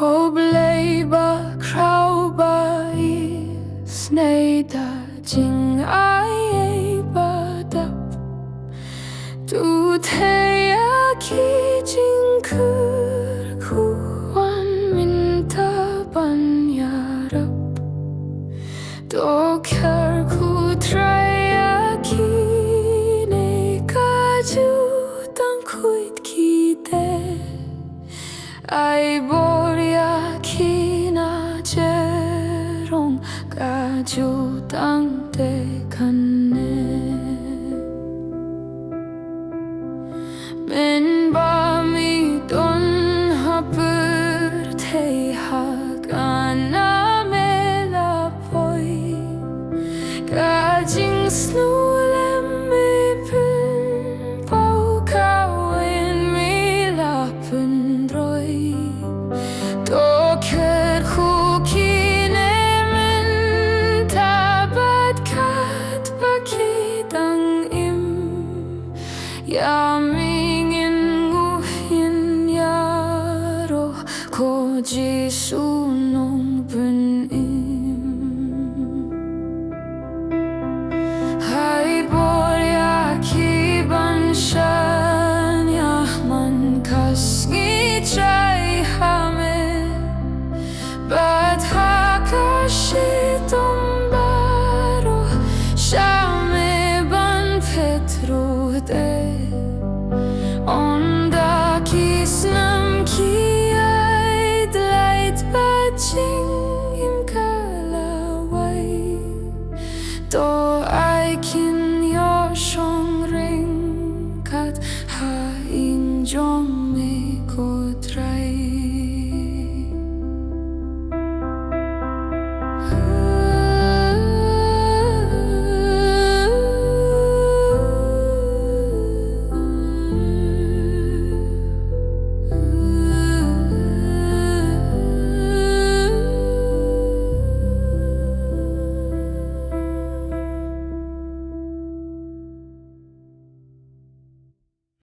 Kobleba krauba I sneda jing ai badap Du teya ki jing kur kuan minta ban yarap Do kar ku traya ki ne kaju tang kuit ki de Ai boria kina jerong kaju tang te kanne Men ba mi don hapur te hagana me la poi Kajing snulem me pun pau kawen me la pun droi Do ker kukine men tabat kat bakidang im Yamingin nguhin yaro ko jisun